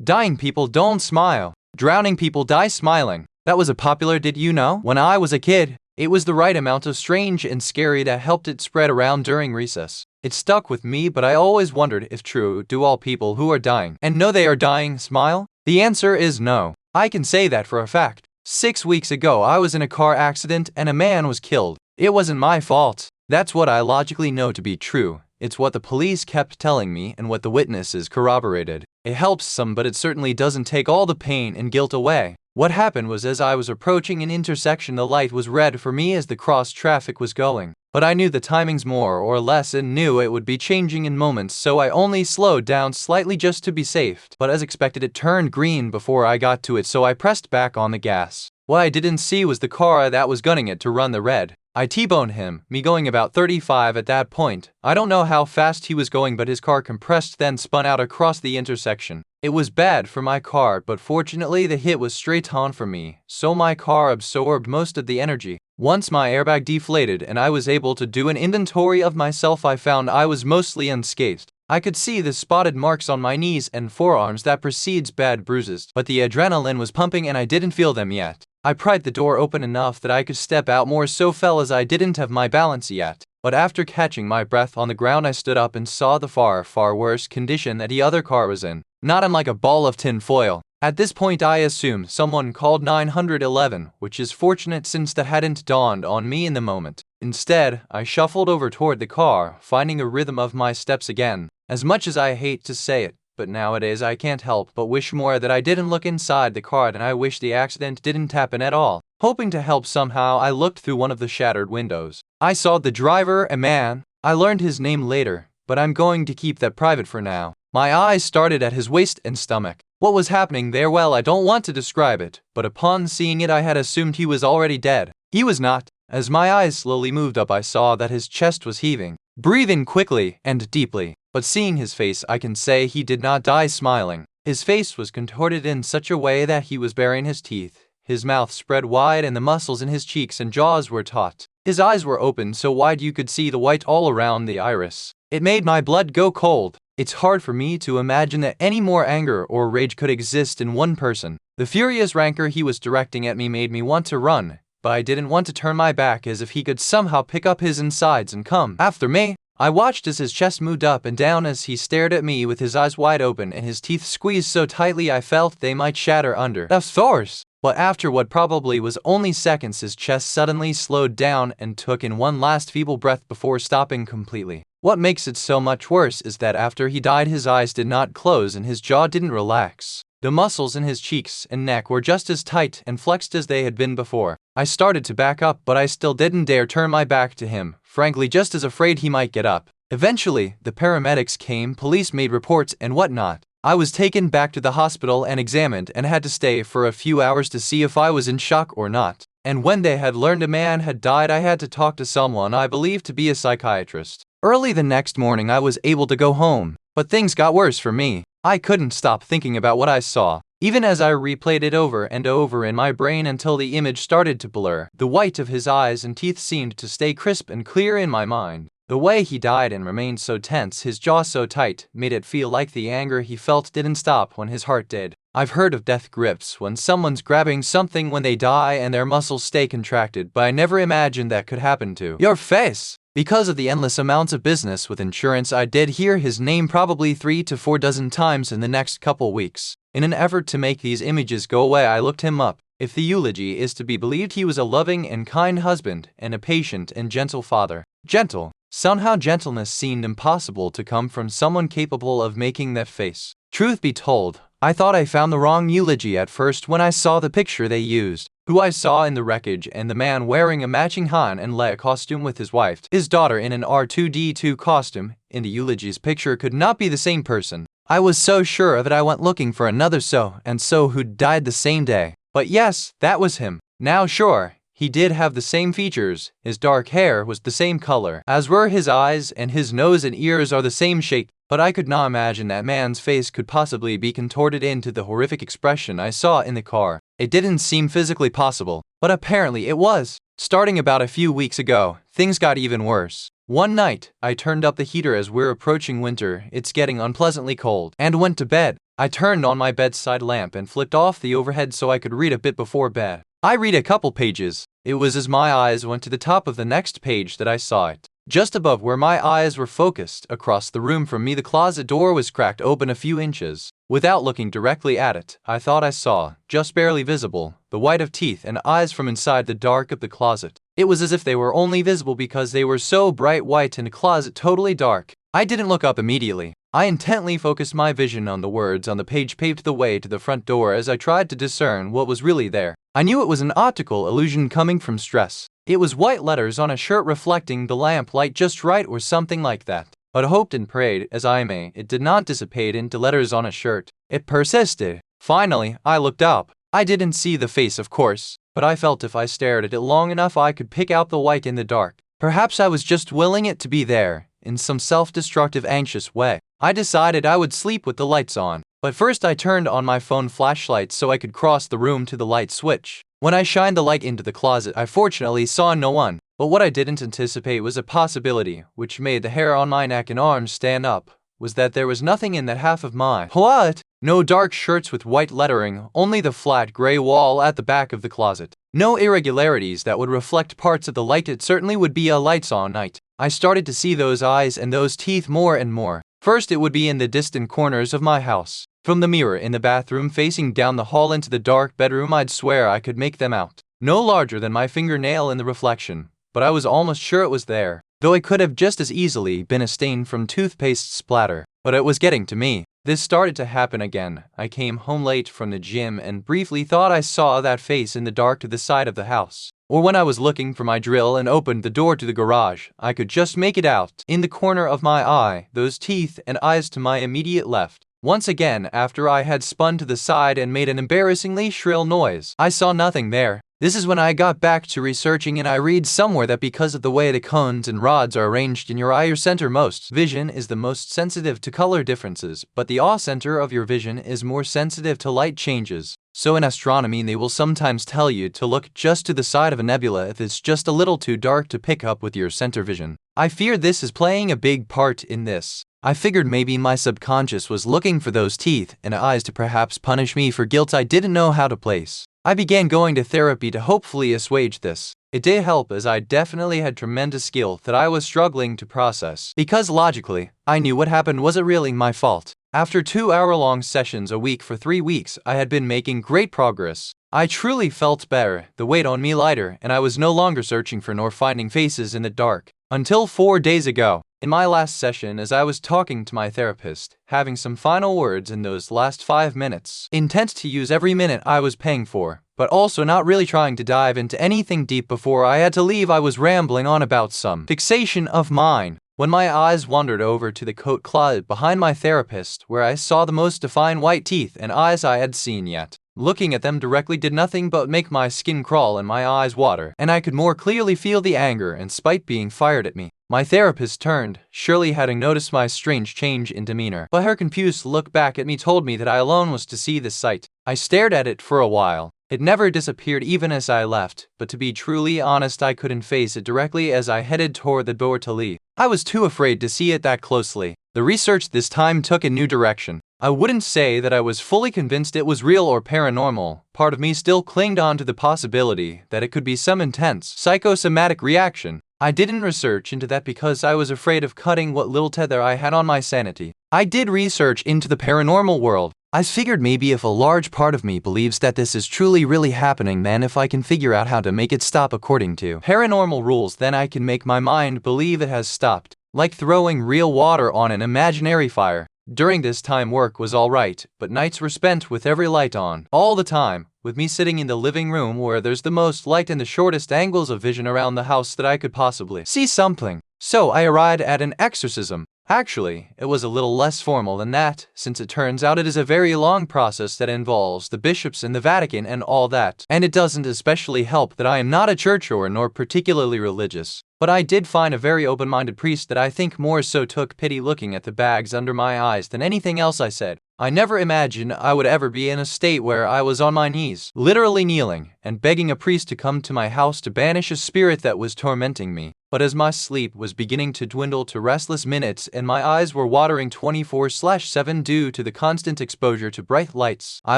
Dying people don't smile. Drowning people die smiling. That was a popular did you know? When I was a kid, it was the right amount of strange and scary that helped it spread around during recess. It stuck with me, but I always wondered if true, do all people who are dying and know they are dying smile? The answer is no. I can say that for a fact. 6 weeks ago I was in a car accident and a man was killed. It wasn't my fault. That's what I logically know to be true. It's what the police kept telling me and what the witnesses corroborated. It helps some, but it certainly doesn't take all the pain and guilt away. What happened was as I was approaching an intersection, the light was red for me as the cross traffic was going. But I knew the timings more or less and knew it would be changing in moments, so I only slowed down slightly just to be safe. But as expected, it turned green before I got to it, so I pressed back on the gas. What I didn't see was the car that was gunning it to run the red. I T-boned him, me going about 35 at that point. I don't know how fast he was going, but his car compressed then spun out across the intersection. It was bad for my car, but fortunately the hit was straight on for me, so my car absorbed most of the energy. Once my airbag deflated and I was able to do an inventory of myself, I found I was mostly unscathed. I could see the spotted marks on my knees and forearms that precedes bad bruises, but the adrenaline was pumping and I didn't feel them yet. I pried the door open enough that I could step out more, so fell as I didn't have my balance yet. But after catching my breath on the ground, I stood up and saw the far worse condition that the other car was in. Not unlike a ball of tin foil. At this point I assumed someone called 911, which is fortunate since that hadn't dawned on me in the moment. Instead, I shuffled over toward the car, finding a rhythm of my steps again. As much as I hate to say it, but nowadays I can't help but wish more that I didn't look inside the car, and I wish the accident didn't happen at all. Hoping to help somehow, I looked through one of the shattered windows. I saw the driver, a man. I learned his name later, but I'm going to keep that private for now. My eyes started at his waist and stomach. What was happening there? Well, I don't want to describe it, but upon seeing it I had assumed he was already dead. He was not. As my eyes slowly moved up, I saw that his chest was heaving, breathing quickly and deeply. But seeing his face, I can say he did not die smiling. His face was contorted in such a way that he was baring his teeth. His mouth spread wide and the muscles in his cheeks and jaws were taut. His eyes were open so wide you could see the white all around the iris. It made my blood go cold. It's hard for me to imagine that any more anger or rage could exist in one person. The furious rancor he was directing at me made me want to run, but I didn't want to turn my back, as if he could somehow pick up his insides and come after me. I watched as his chest moved up and down as he stared at me with his eyes wide open and his teeth squeezed so tightly I felt they might shatter under the force. But after what probably was only seconds, his chest suddenly slowed down and took in one last feeble breath before stopping completely. What makes it so much worse is that after he died, his eyes did not close and his jaw didn't relax. The muscles in his cheeks and neck were just as tight and flexed as they had been before. I started to back up, but I still didn't dare turn my back to him, frankly just as afraid he might get up. Eventually, the paramedics came, police made reports and whatnot. I was taken back to the hospital and examined and had to stay for a few hours to see if I was in shock or not. And when they had learned a man had died, I had to talk to someone I believed to be a psychiatrist. Early the next morning I was able to go home, but things got worse for me. I couldn't stop thinking about what I saw, even as I replayed it over and over in my brain until the image started to blur. The white of his eyes and teeth seemed to stay crisp and clear in my mind. The way he died and remained so tense, his jaw so tight, made it feel like the anger he felt didn't stop when his heart did. I've heard of death grips, when someone's grabbing something when they die and their muscles stay contracted, but I never imagined that could happen to your face. Because of the endless amounts of business with insurance, I did hear his name probably 3 to 4 dozen times in the next couple weeks. In an effort to make these images go away, I looked him up. If the eulogy is to be believed, he was a loving and kind husband and a patient and gentle father. Gentle. Somehow gentleness seemed impossible to come from someone capable of making that face. Truth be told, I thought I found the wrong eulogy at first when I saw the picture they used. Who I saw in the wreckage and the man wearing a matching Han and Leia costume with his wife, his daughter in an R2-D2 costume, in the eulogy's picture could not be the same person. I was so sure that I went looking for another so who died the same day. But yes, that was him. Now sure, he did have the same features, his dark hair was the same color, as were his eyes, and his nose and ears are the same shape, but I could not imagine that man's face could possibly be contorted into the horrific expression I saw in the car. It didn't seem physically possible, but apparently it was. Starting about a few weeks ago, things got even worse. One night, I turned up the heater as we're approaching winter, it's getting unpleasantly cold, and went to bed. I turned on my bedside lamp and flicked off the overhead so I could read a bit before bed. I read a couple pages. It was as my eyes went to the top of the next page that I saw it. Just above where my eyes were focused, across the room from me, the closet door was cracked open a few inches. Without looking directly at it, I thought I saw, just barely visible, the white of teeth and eyes from inside the dark of the closet. It was as if they were only visible because they were so bright white and the closet totally dark. I didn't look up immediately. I intently focused my vision on the words on the page paved the way to the front door as I tried to discern what was really there. I knew it was an optical illusion coming from stress. It was white letters on a shirt reflecting the lamp light just right or something like that. But hoped and prayed as I may, it did not dissipate into letters on a shirt. It persisted. Finally, I looked up. I didn't see the face, of course, but I felt if I stared at it long enough I could pick out the white in the dark. Perhaps I was just willing it to be there, in some self-destructive anxious way. I decided I would sleep with the lights on. But first I turned on my phone flashlight so I could cross the room to the light switch. When I shined the light into the closet, I fortunately saw no one. But what I didn't anticipate was a possibility, which made the hair on my neck and arms stand up, was that there was nothing in that half of my what? No dark shirts with white lettering, only the flat gray wall at the back of the closet. No irregularities that would reflect parts of the light. It certainly would be a lights-on night. I started to see those eyes and those teeth more and more. First, it would be in the distant corners of my house. From the mirror in the bathroom facing down the hall into the dark bedroom, I'd swear I could make them out. No larger than my fingernail in the reflection, but I was almost sure it was there, though it could have just as easily been a stain from toothpaste splatter. But it was getting to me. This started to happen again. I came home late from the gym and briefly thought I saw that face in the dark to the side of the house. Or when I was looking for my drill and opened the door to the garage, I could just make it out, in the corner of my eye, those teeth and eyes to my immediate left. Once again, after I had spun to the side and made an embarrassingly shrill noise, I saw nothing there. This is when I got back to researching, and I read somewhere that because of the way the cones and rods are arranged in your eye, your center most vision is the most sensitive to color differences, but the awe center of your vision is more sensitive to light changes. So in astronomy, they will sometimes tell you to look just to the side of a nebula if it's just a little too dark to pick up with your center vision. I fear this is playing a big part in this. I figured maybe my subconscious was looking for those teeth and eyes to perhaps punish me for guilt I didn't know how to place. I began going to therapy to hopefully assuage this. It did help, as I definitely had tremendous guilt that I was struggling to process, because logically, I knew what happened wasn't really my fault. After 2-hour-long sessions a week for 3 weeks, I had been making great progress. I truly felt better, the weight on me lighter, and I was no longer searching for nor finding faces in the dark. Until 4 days ago, in my last session, as I was talking to my therapist, having some final words in those last 5 minutes, intent to use every minute I was paying for, but also not really trying to dive into anything deep before I had to leave, I was rambling on about some fixation of mine, when my eyes wandered over to the coat closet behind my therapist, where I saw the most defined white teeth and eyes I had seen yet. Looking at them directly did nothing but make my skin crawl and my eyes water, and I could more clearly feel the anger and spite being fired at me. My therapist turned, surely having noticed my strange change in demeanor, but her confused look back at me told me that I alone was to see the sight. I stared at it for a while. It never disappeared even as I left, but to be truly honest, I couldn't face it directly as I headed toward the door to leave. I was too afraid to see it that closely. The research this time took a new direction. I wouldn't say that I was fully convinced it was real or paranormal. Part of me still clinged on to the possibility that it could be some intense, psychosomatic reaction. I didn't research into that because I was afraid of cutting what little tether I had on my sanity. I did research into the paranormal world. I figured maybe if a large part of me believes that this is truly really happening, then if I can figure out how to make it stop according to paranormal rules, then I can make my mind believe it has stopped. Like throwing real water on an imaginary fire. During this time, work was alright, but nights were spent with every light on, all the time, with me sitting in the living room where there's the most light and the shortest angles of vision around the house that I could possibly see something. So I arrived at an exorcism. Actually, it was a little less formal than that, since it turns out it is a very long process that involves the bishops and the Vatican and all that, and it doesn't especially help that I am not a churchgoer nor particularly religious. But I did find a very open-minded priest that I think more so took pity looking at the bags under my eyes than anything else I said. I never imagined I would ever be in a state where I was on my knees, literally kneeling, and begging a priest to come to my house to banish a spirit that was tormenting me. But as my sleep was beginning to dwindle to restless minutes and my eyes were watering 24/7 due to the constant exposure to bright lights, I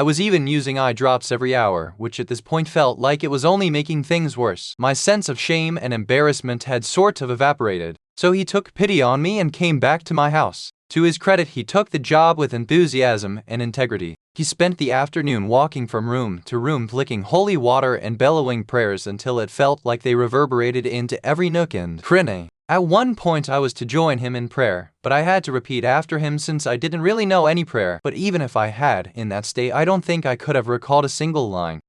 was even using eye drops every hour, which at this point felt like it was only making things worse. My sense of shame and embarrassment had sort of evaporated. So he took pity on me and came back to my house. To his credit, he took the job with enthusiasm and integrity. He spent the afternoon walking from room to room flicking holy water and bellowing prayers until it felt like they reverberated into every nook and cranny. At one point I was to join him in prayer, but I had to repeat after him since I didn't really know any prayer. But even if I had, in that state, I don't think I could have recalled a single line.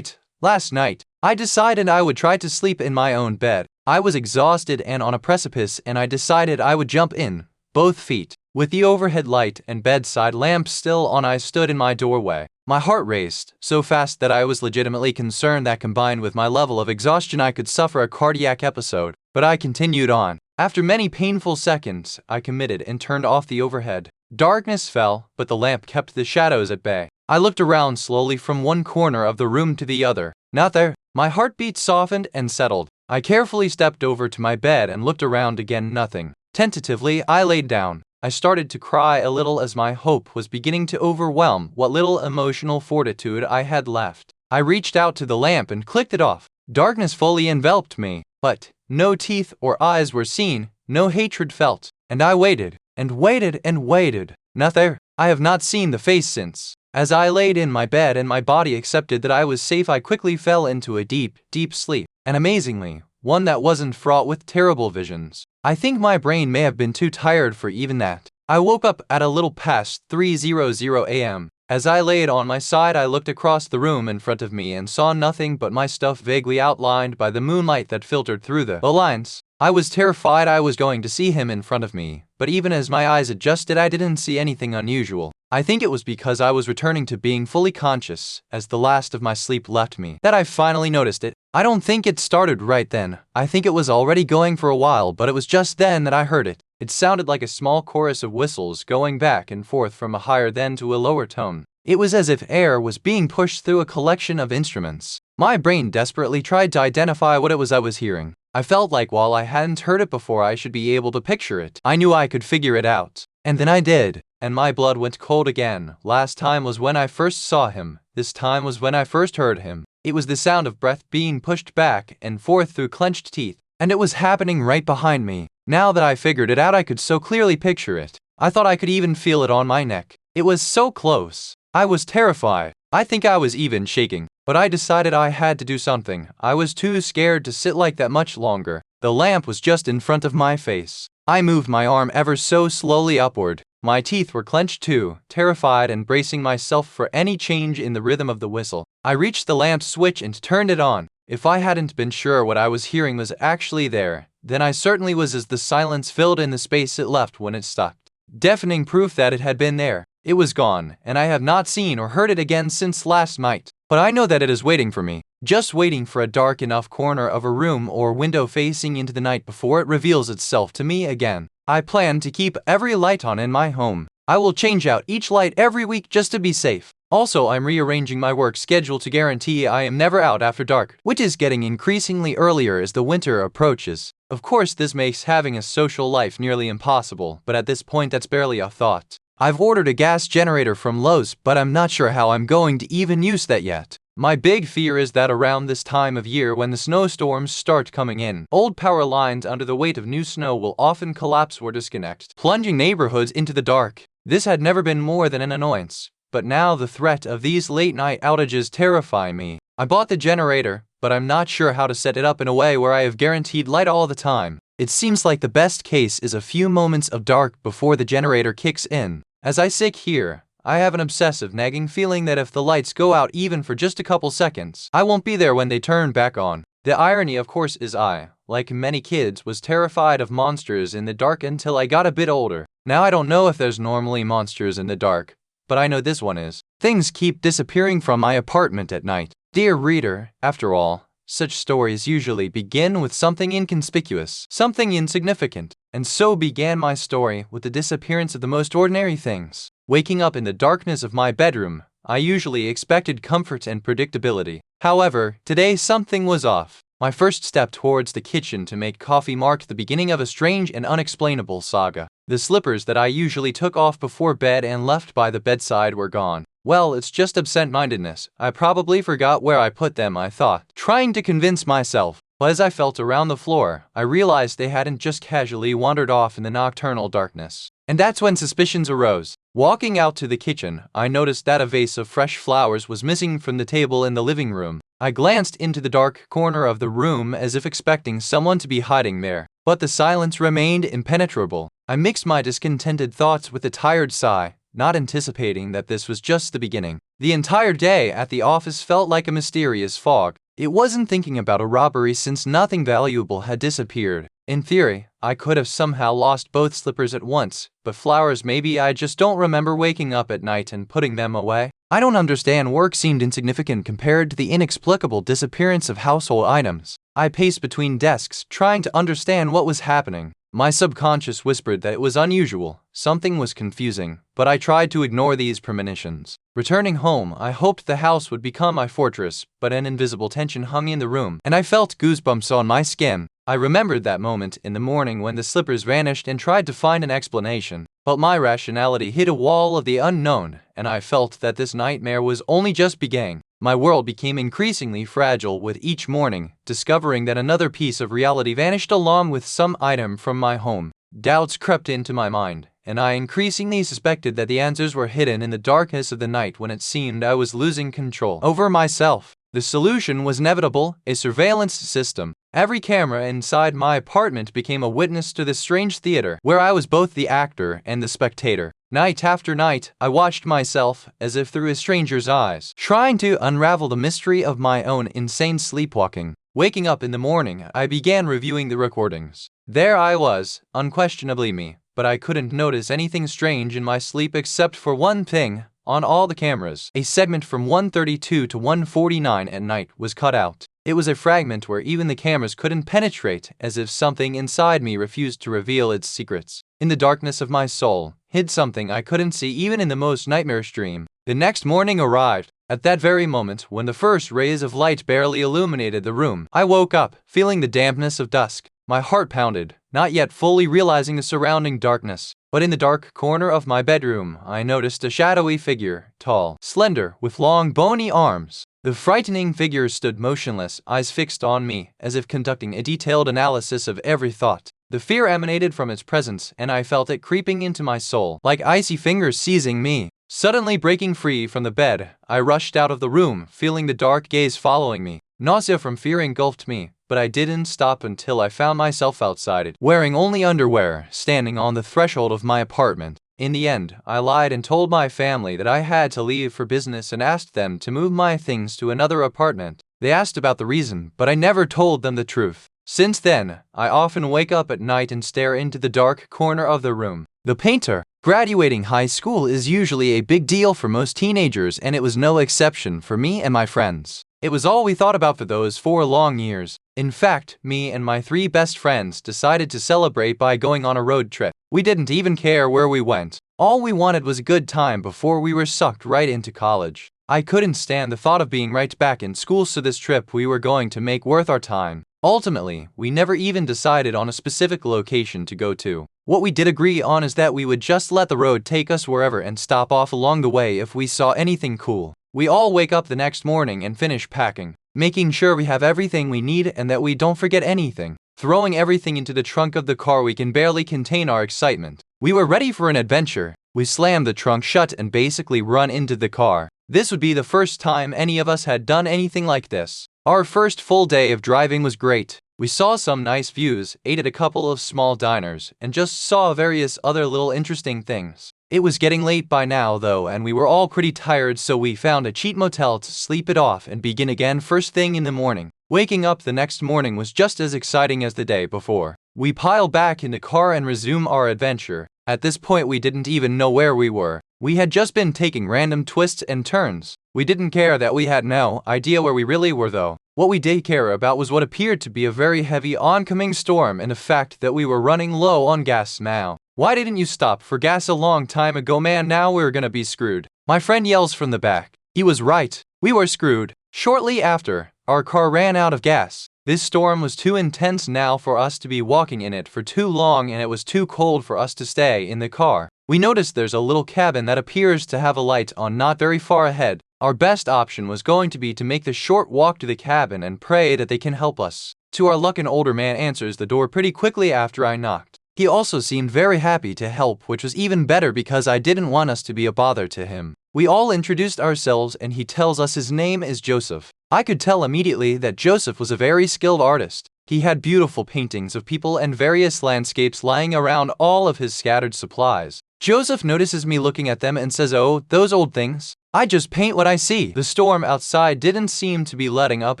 Last night, I decided I would try to sleep in my own bed. I was exhausted and on a precipice, and I decided I would jump in, both feet. With the overhead light and bedside lamp still on, I stood in my doorway. My heart raced so fast that I was legitimately concerned that combined with my level of exhaustion I could suffer a cardiac episode. But I continued on. After many painful seconds, I committed and turned off the overhead. Darkness fell, but the lamp kept the shadows at bay. I looked around slowly from one corner of the room to the other. Not there. My heartbeat softened and settled. I carefully stepped over to my bed and looked around again. Nothing. Tentatively, I laid down. I started to cry a little as my hope was beginning to overwhelm what little emotional fortitude I had left. I reached out to the lamp and clicked it off. Darkness fully enveloped me, but no teeth or eyes were seen, no hatred felt. And I waited, and waited, and waited. Not there. I have not seen the face since. As I laid in my bed and my body accepted that I was safe, I quickly fell into a deep, deep sleep. And amazingly, one that wasn't fraught with terrible visions. I think my brain may have been too tired for even that. I woke up at a little past 3:00 a.m. As I laid on my side, I looked across the room in front of me and saw nothing but my stuff vaguely outlined by the moonlight that filtered through the blinds. I was terrified I was going to see him in front of me, but even as my eyes adjusted, I didn't see anything unusual. I think it was because I was returning to being fully conscious as the last of my sleep left me that I finally noticed it. I don't think it started right then. I think it was already going for a while, but it was just then that I heard it. It sounded like a small chorus of whistles going back and forth from a higher then to a lower tone. It was as if air was being pushed through a collection of instruments. My brain desperately tried to identify what it was I was hearing. I felt like while I hadn't heard it before, I should be able to picture it. I knew I could figure it out. And then I did. And my blood went cold again. Last time was when I first saw him. This time was when I first heard him. It was the sound of breath being pushed back and forth through clenched teeth. And it was happening right behind me. Now that I figured it out, I could so clearly picture it. I thought I could even feel it on my neck. It was so close. I was terrified. I think I was even shaking. But I decided I had to do something. I was too scared to sit like that much longer. The lamp was just in front of my face. I moved my arm ever so slowly upward. My teeth were clenched too, terrified and bracing myself for any change in the rhythm of the whistle. I reached the lamp switch and turned it on. If I hadn't been sure what I was hearing was actually there, then I certainly was, as the silence filled in the space it left when it stopped. Deafening proof that it had been there. It was gone, and I have not seen or heard it again since last night. But I know that it is waiting for me, just waiting for a dark enough corner of a room or window facing into the night before it reveals itself to me again. I plan to keep every light on in my home. I will change out each light every week just to be safe. Also, I'm rearranging my work schedule to guarantee I am never out after dark, which is getting increasingly earlier as the winter approaches. Of course, this makes having a social life nearly impossible, but at this point that's barely a thought. I've ordered a gas generator from Lowe's, but I'm not sure how I'm going to even use that yet. My big fear is that around this time of year when the snowstorms start coming in, old power lines under the weight of new snow will often collapse or disconnect, plunging neighborhoods into the dark. This had never been more than an annoyance, but now the threat of these late-night outages terrify me. I bought the generator, but I'm not sure how to set it up in a way where I have guaranteed light all the time. It seems like the best case is a few moments of dark before the generator kicks in. As I sit here, I have an obsessive nagging feeling that if the lights go out even for just a couple seconds, I won't be there when they turn back on. The irony, of course, is I, like many kids, was terrified of monsters in the dark until I got a bit older. Now I don't know if there's normally monsters in the dark, but I know this one is. Things keep disappearing from my apartment at night. Dear reader, after all, such stories usually begin with something inconspicuous, something insignificant. And so began my story, with the disappearance of the most ordinary things. Waking up in the darkness of my bedroom, I usually expected comfort and predictability. However, today something was off. My first step towards the kitchen to make coffee marked the beginning of a strange and unexplainable saga. The slippers that I usually took off before bed and left by the bedside were gone. Well, it's just absent-mindedness. I probably forgot where I put them, I thought, trying to convince myself. But as I felt around the floor, I realized they hadn't just casually wandered off in the nocturnal darkness. And that's when suspicions arose. Walking out to the kitchen, I noticed that a vase of fresh flowers was missing from the table in the living room. I glanced into the dark corner of the room as if expecting someone to be hiding there, but the silence remained impenetrable. I mixed my discontented thoughts with a tired sigh, not anticipating that this was just the beginning. The entire day at the office felt like a mysterious fog. It wasn't thinking about a robbery since nothing valuable had disappeared. In theory, I could have somehow lost both slippers at once, but flowers, maybe I just don't remember waking up at night and putting them away. I don't understand. Work seemed insignificant compared to the inexplicable disappearance of household items. I paced between desks, trying to understand what was happening. My subconscious whispered that it was unusual, something was confusing, but I tried to ignore these premonitions. Returning home, I hoped the house would become my fortress, but an invisible tension hung in the room, and I felt goosebumps on my skin. I remembered that moment in the morning when the slippers vanished and tried to find an explanation, but my rationality hit a wall of the unknown, and I felt that this nightmare was only just beginning. My world became increasingly fragile with each morning, discovering that another piece of reality vanished along with some item from my home. Doubts crept into my mind, and I increasingly suspected that the answers were hidden in the darkness of the night when it seemed I was losing control over myself. The solution was inevitable: a surveillance system. Every camera inside my apartment became a witness to this strange theater, where I was both the actor and the spectator. Night after night, I watched myself, as if through a stranger's eyes, trying to unravel the mystery of my own insane sleepwalking. Waking up in the morning, I began reviewing the recordings. There I was, unquestionably me, but I couldn't notice anything strange in my sleep except for one thing. On all the cameras, a segment from 1:32 to 1:49 at night was cut out. It was a fragment where even the cameras couldn't penetrate, as if something inside me refused to reveal its secrets. In the darkness of my soul, hid something I couldn't see even in the most nightmarish dream. The next morning arrived. At that very moment, when the first rays of light barely illuminated the room, I woke up, feeling the dampness of dusk. My heart pounded, not yet fully realizing the surrounding darkness. But in the dark corner of my bedroom, I noticed a shadowy figure, tall, slender, with long, bony arms. The frightening figure stood motionless, eyes fixed on me, as if conducting a detailed analysis of every thought. The fear emanated from its presence, and I felt it creeping into my soul, like icy fingers seizing me. Suddenly breaking free from the bed, I rushed out of the room, feeling the dark gaze following me. Nausea from fear engulfed me, but I didn't stop until I found myself outside it, wearing only underwear, standing on the threshold of my apartment. In the end, I lied and told my family that I had to leave for business and asked them to move my things to another apartment. They asked about the reason, but I never told them the truth. Since then, I often wake up at night and stare into the dark corner of the room. The painter. Graduating high school is usually a big deal for most teenagers, and it was no exception for me and my friends. It was all we thought about for those 4 long years. In fact, me and my 3 best friends decided to celebrate by going on a road trip. We didn't even care where we went. All we wanted was a good time before we were sucked right into college. I couldn't stand the thought of being right back in school, so this trip we were going to make worth our time. Ultimately, we never even decided on a specific location to go to. What we did agree on is that we would just let the road take us wherever and stop off along the way if we saw anything cool. We all wake up the next morning and finish packing, making sure we have everything we need and that we don't forget anything. Throwing everything into the trunk of the car, we can barely contain our excitement. We were ready for an adventure. We slammed the trunk shut and basically run into the car. This would be the first time any of us had done anything like this. Our first full day of driving was great. We saw some nice views, ate at a couple of small diners, and just saw various other little interesting things. It was getting late by now though, and we were all pretty tired, so we found a cheap motel to sleep it off and begin again first thing in the morning. Waking up the next morning was just as exciting as the day before. We piled back in the car and resumed our adventure. At this point we didn't even know where we were. We had just been taking random twists and turns. We didn't care that we had no idea where we really were though. What we did care about was what appeared to be a very heavy oncoming storm and the fact that we were running low on gas now. Why didn't you stop for gas a long time ago, man? Now we're gonna be screwed. My friend yells from the back. He was right. We were screwed. Shortly after, our car ran out of gas. This storm was too intense now for us to be walking in it for too long, and it was too cold for us to stay in the car. We noticed there's a little cabin that appears to have a light on not very far ahead. Our best option was going to be to make the short walk to the cabin and pray that they can help us. To our luck, an older man answers the door pretty quickly after I knocked. He also seemed very happy to help, which was even better because I didn't want us to be a bother to him. We all introduced ourselves and he tells us his name is Joseph. I could tell immediately that Joseph was a very skilled artist. He had beautiful paintings of people and various landscapes lying around all of his scattered supplies. Joseph notices me looking at them and says, "Oh, those old things. I just paint what I see." The storm outside didn't seem to be letting up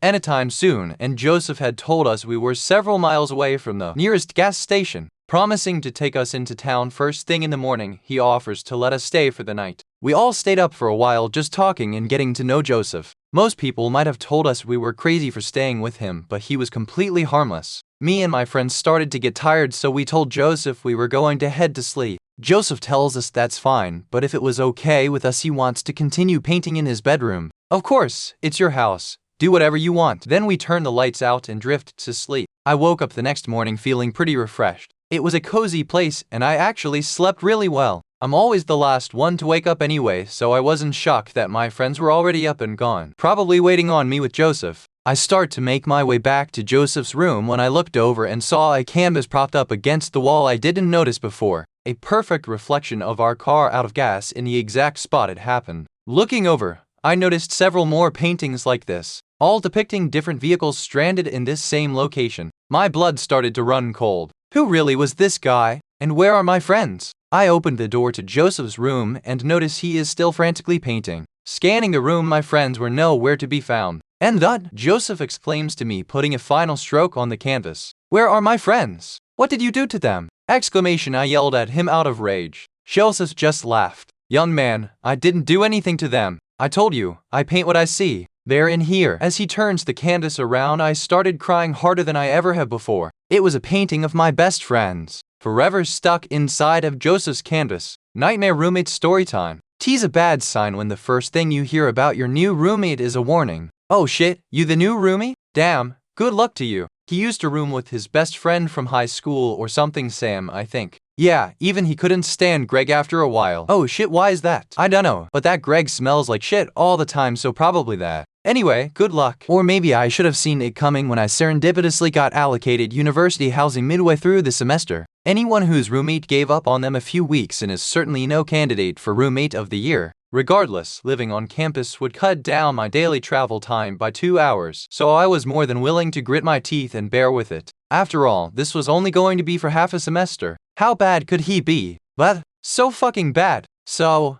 anytime soon, and Joseph had told us we were several miles away from the nearest gas station. Promising to take us into town first thing in the morning, he offers to let us stay for the night. We all stayed up for a while just talking and getting to know Joseph. Most people might have told us we were crazy for staying with him, but he was completely harmless. Me and my friends started to get tired, so we told Joseph we were going to head to sleep. Joseph tells us that's fine, but if it was okay with us, he wants to continue painting in his bedroom. Of course, it's your house. Do whatever you want. Then we turn the lights out and drift to sleep. I woke up the next morning feeling pretty refreshed. It was a cozy place and I actually slept really well. I'm always the last one to wake up anyway, so I wasn't shocked that my friends were already up and gone, probably waiting on me with Joseph. I start to make my way back to Joseph's room when I looked over and saw a canvas propped up against the wall I didn't notice before. A perfect reflection of our car out of gas in the exact spot it happened. Looking over, I noticed several more paintings like this, all depicting different vehicles stranded in this same location. My blood started to run cold. Who really was this guy? And where are my friends? I opened the door to Joseph's room and notice he is still frantically painting. Scanning the room, my friends were nowhere to be found. "And that?" Joseph exclaims to me, putting a final stroke on the canvas. "Where are my friends? What did you do to them?" Exclamation! I yelled at him out of rage. Joseph just laughed. "Young man, I didn't do anything to them. I told you, I paint what I see. They're in here." As he turns the canvas around, I started crying harder than I ever have before. It was a painting of my best friends, forever stuck inside of Joseph's canvas. Nightmare roommate story time. T's a bad sign when the first thing you hear about your new roommate is a warning. "Oh shit, you the new roomie? Damn, good luck to you. He used to room with his best friend from high school or something, Sam, I think. Yeah, even he couldn't stand Greg after a while." "Oh shit, why is that?" "I dunno, but that Greg smells like shit all the time, so probably that. Anyway, good luck." Or maybe I should have seen it coming when I serendipitously got allocated university housing midway through the semester. Anyone whose roommate gave up on them a few weeks and is certainly no candidate for roommate of the year. Regardless, living on campus would cut down my daily travel time by 2 hours, so I was more than willing to grit my teeth and bear with it. After all, this was only going to be for half a semester. How bad could he be? But so fucking bad. So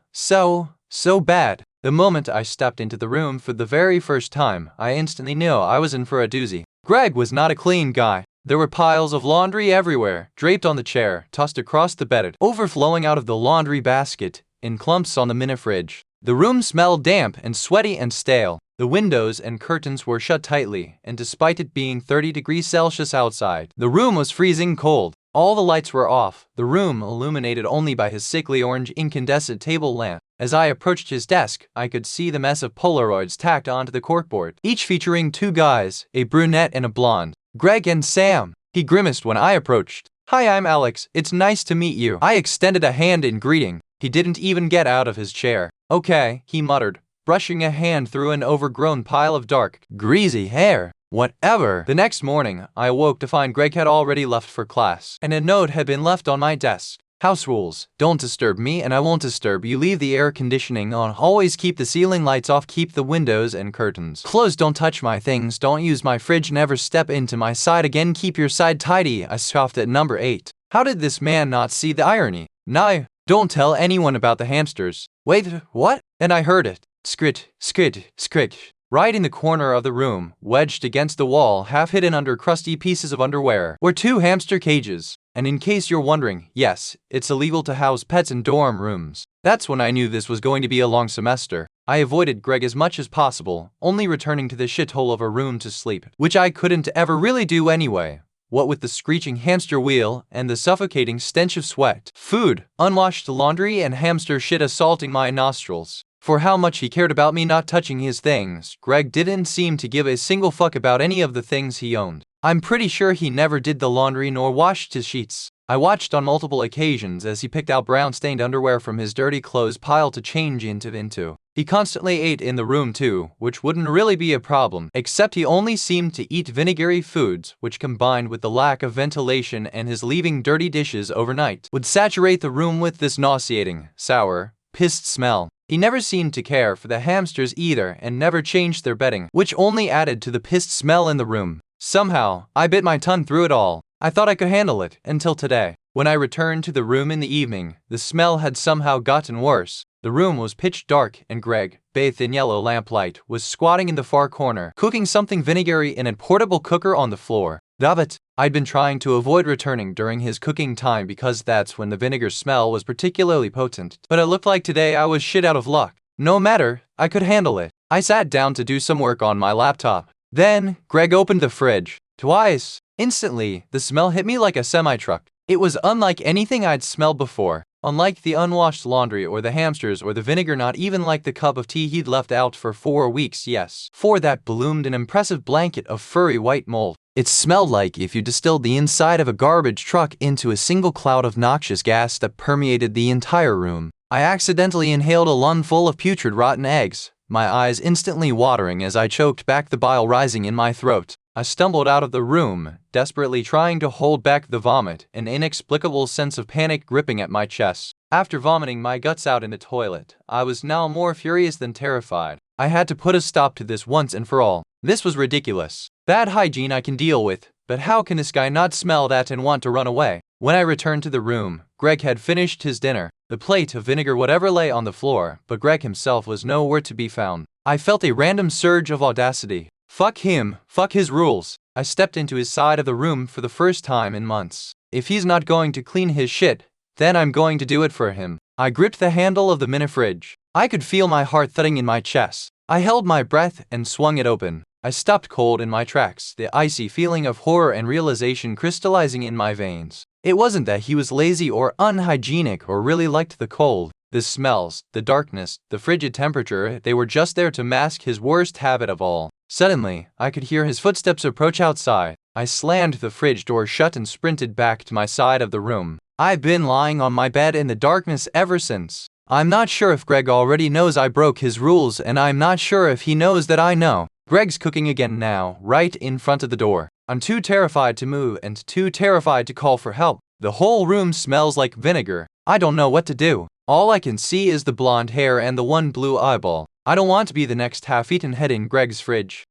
bad. The moment I stepped into the room for the very first time, I instantly knew I was in for a doozy. Greg was not a clean guy. There were piles of laundry everywhere, draped on the chair, tossed across the bed, overflowing out of the laundry basket, in clumps on the mini-fridge. The room smelled damp and sweaty and stale. The windows and curtains were shut tightly, and despite it being 30 degrees Celsius outside, the room was freezing cold. All the lights were off, the room illuminated only by his sickly orange incandescent table lamp. As I approached his desk, I could see the mess of Polaroids tacked onto the corkboard, each featuring 2 guys, a brunette and a blonde. "Greg and Sam." He grimaced when I approached. "Hi, I'm Alex. It's nice to meet you." I extended a hand in greeting. He didn't even get out of his chair. "Okay," he muttered, brushing a hand through an overgrown pile of dark, greasy hair. Whatever. The next morning, I awoke to find Greg had already left for class, and a note had been left on my desk. "House rules. Don't disturb me and I won't disturb you. Leave the air conditioning on. Always keep the ceiling lights off. Keep the windows and curtains closed. Don't touch my things. Don't use my fridge. Never step into my side again. Keep your side tidy." I scoffed at number 8. How did this man not see the irony? "No, don't tell anyone about the hamsters." "Wait, what?" And I heard it. Skrit, skrit, skrit. Right in the corner of the room, wedged against the wall, half hidden under crusty pieces of underwear, were 2 hamster cages. And in case you're wondering, yes, it's illegal to house pets in dorm rooms. That's when I knew this was going to be a long semester. I avoided Greg as much as possible, only returning to the shithole of a room to sleep, which I couldn't ever really do anyway. What with the screeching hamster wheel and the suffocating stench of sweat, food, unwashed laundry, and hamster shit assaulting my nostrils. For how much he cared about me not touching his things, Greg didn't seem to give a single fuck about any of the things he owned. I'm pretty sure he never did the laundry nor washed his sheets. I watched on multiple occasions as he picked out brown-stained underwear from his dirty clothes pile to change into. He constantly ate in the room too, which wouldn't really be a problem, except he only seemed to eat vinegary foods, which combined with the lack of ventilation and his leaving dirty dishes overnight, would saturate the room with this nauseating, sour, pissed smell. He never seemed to care for the hamsters either and never changed their bedding, which only added to the pissed smell in the room. Somehow, I bit my tongue through it all. I thought I could handle it, until today. When I returned to the room in the evening, the smell had somehow gotten worse. The room was pitch dark and Greg, bathed in yellow lamplight, was squatting in the far corner, cooking something vinegary in a portable cooker on the floor. Dammit, I'd been trying to avoid returning during his cooking time because that's when the vinegar smell was particularly potent, but it looked like today I was shit out of luck. No matter, I could handle it. I sat down to do some work on my laptop. Then, Greg opened the fridge. Twice. Instantly, the smell hit me like a semi-truck. It was unlike anything I'd smelled before. Unlike the unwashed laundry or the hamsters or the vinegar, not even like the cup of tea he'd left out for 4 weeks, yes. For that bloomed an impressive blanket of furry white mold. It smelled like if you distilled the inside of a garbage truck into a single cloud of noxious gas that permeated the entire room. I accidentally inhaled a lungful of putrid rotten eggs, my eyes instantly watering as I choked back the bile rising in my throat. I stumbled out of the room, desperately trying to hold back the vomit, an inexplicable sense of panic gripping at my chest. After vomiting my guts out in the toilet, I was now more furious than terrified. I had to put a stop to this once and for all. This was ridiculous. Bad hygiene I can deal with, but how can this guy not smell that and want to run away? When I returned to the room, Greg had finished his dinner. The plate of vinegar whatever lay on the floor, but Greg himself was nowhere to be found. I felt a random surge of audacity. Fuck him, fuck his rules. I stepped into his side of the room for the first time in months. If he's not going to clean his shit, then I'm going to do it for him. I gripped the handle of the mini fridge. I could feel my heart thudding in my chest. I held my breath and swung it open. I stopped cold in my tracks, the icy feeling of horror and realization crystallizing in my veins. It wasn't that he was lazy or unhygienic or really liked the cold. The smells, the darkness, the frigid temperature, they were just there to mask his worst habit of all. Suddenly, I could hear his footsteps approach outside. I slammed the fridge door shut and sprinted back to my side of the room. I've been lying on my bed in the darkness ever since. I'm not sure if Greg already knows I broke his rules, and I'm not sure if he knows that I know. Greg's cooking again now, right in front of the door. I'm too terrified to move and too terrified to call for help. The whole room smells like vinegar. I don't know what to do. All I can see is the blonde hair and the one blue eyeball. I don't want to be the next half-eaten head in Greg's fridge.